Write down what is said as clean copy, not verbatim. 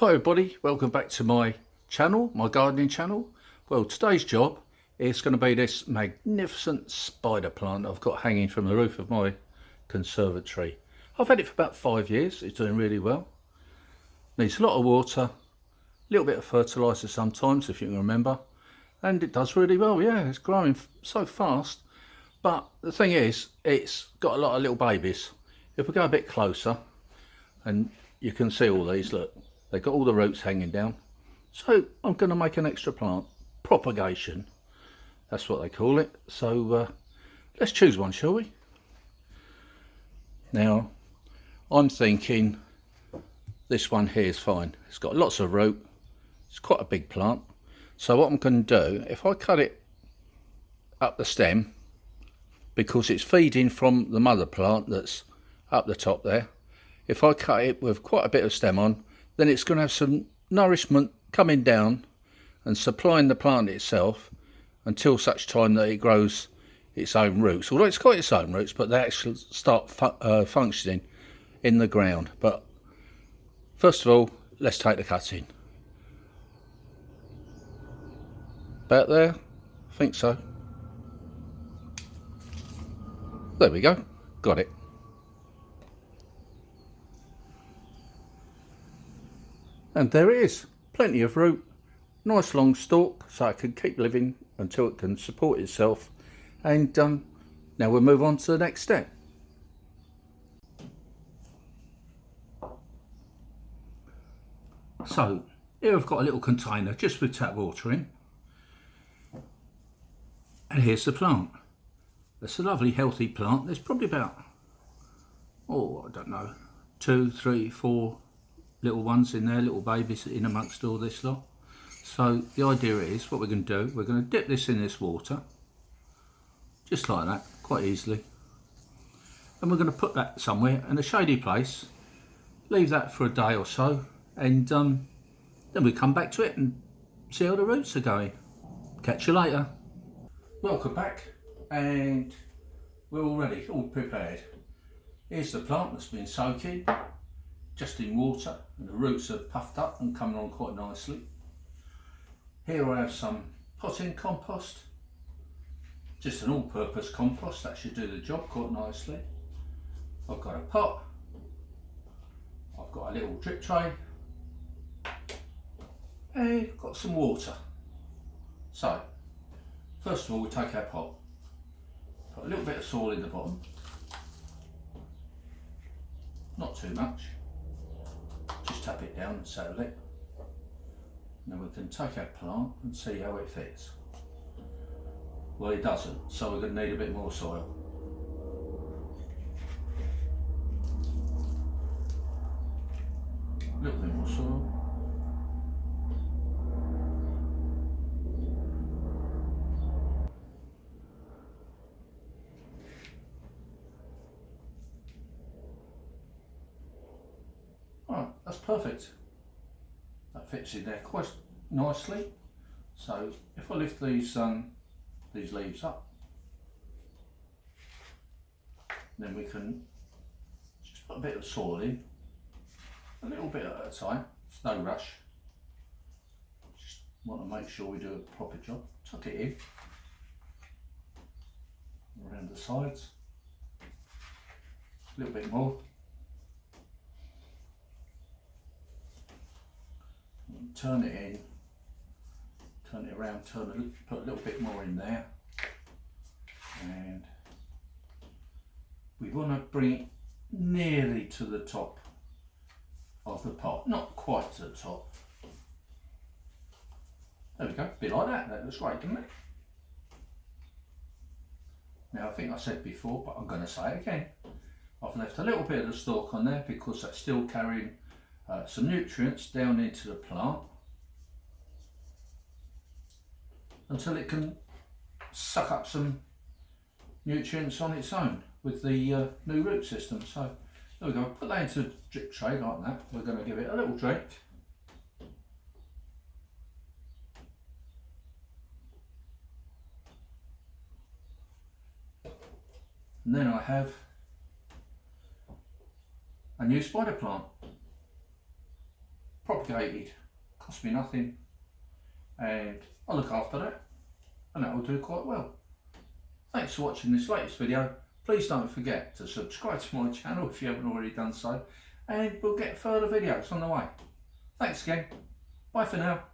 Hi everybody, welcome back to my channel, my gardening channel. Well, today's job is going to be this magnificent spider plant I've got hanging from the roof of my conservatory. I've had it for about 5 years, it's doing really well. Needs a lot of water, a little bit of fertiliser sometimes if you can remember, and it does really well. Yeah, it's growing so fast, but the thing is, it's got a lot of little babies. If we go a bit closer, and you can see all these, look. They've got all the roots hanging down. So I'm going to make an extra plant. Propagation. That's what they call it. So let's choose one, shall we? Now, I'm thinking this one here is fine. It's got lots of root. It's quite a big plant. So what I'm going to do, if I cut it up the stem, because it's feeding from the mother plant that's up the top there, if I cut it with quite a bit of stem on, then it's going to have some nourishment coming down and supplying the plant itself until such time that it grows its own roots. Although it's got its own roots, but they actually start functioning in the ground. But first of all, let's take the cutting. About there? I think so. There we go. Got it. And there it is, plenty of root, nice long stalk so it can keep living until it can support itself. And now we'll move on to the next step. So here I've got a little container just with tap water in. And here's the plant. It's a lovely healthy plant. There's probably about, I don't know, 2, 3, 4 little ones in there, little babies in amongst all this lot. So the idea is, what we're going to do, we're going to dip this in this water, just like that, quite easily. And we're going to put that somewhere in a shady place, leave that for a day or so, and then we come back to it and see how the roots are going. Catch you later. Welcome back, and we're all ready, all prepared. Here's the plant that's been soaking just in water, and the roots are puffed up and coming on quite nicely. Here I have some potting compost, just an all-purpose compost that should do the job quite nicely. I've got a pot, I've got a little drip tray, and I've got some water. So first of all, we take our pot, put a little bit of soil in the bottom, not too much. Just tap it down and settle it. Now we can take our plant and see how it fits. Well, it doesn't, so we're going to need a bit more soil. A little bit more soil. Alright, that's perfect. That fits in there quite nicely. So if I lift these leaves up, then we can just put a bit of soil in, a little bit at a time. It's no rush. Just want to make sure we do a proper job. Tuck it in around the sides, a little bit more. Turn it in, turn it around, put a little bit more in there, and we want to bring it nearly to the top of the pot, not quite to the top. There we go, a bit like that. That looks great, doesn't it? Now, I think I said before, but I'm going to say it again. I've left a little bit of the stalk on there because that's still carrying some nutrients down into the plant until it can suck up some nutrients on its own with the new root system. So there we go, put that into a drip tray like that. We're going to give it a little drink. And then I have a new spider plant. propagated, cost me nothing, and I look after that, and that will do quite well. Thanks for watching this latest video. Please don't forget to subscribe to my channel if you haven't already done so, and we'll get further videos on the way. Thanks again. Bye for now.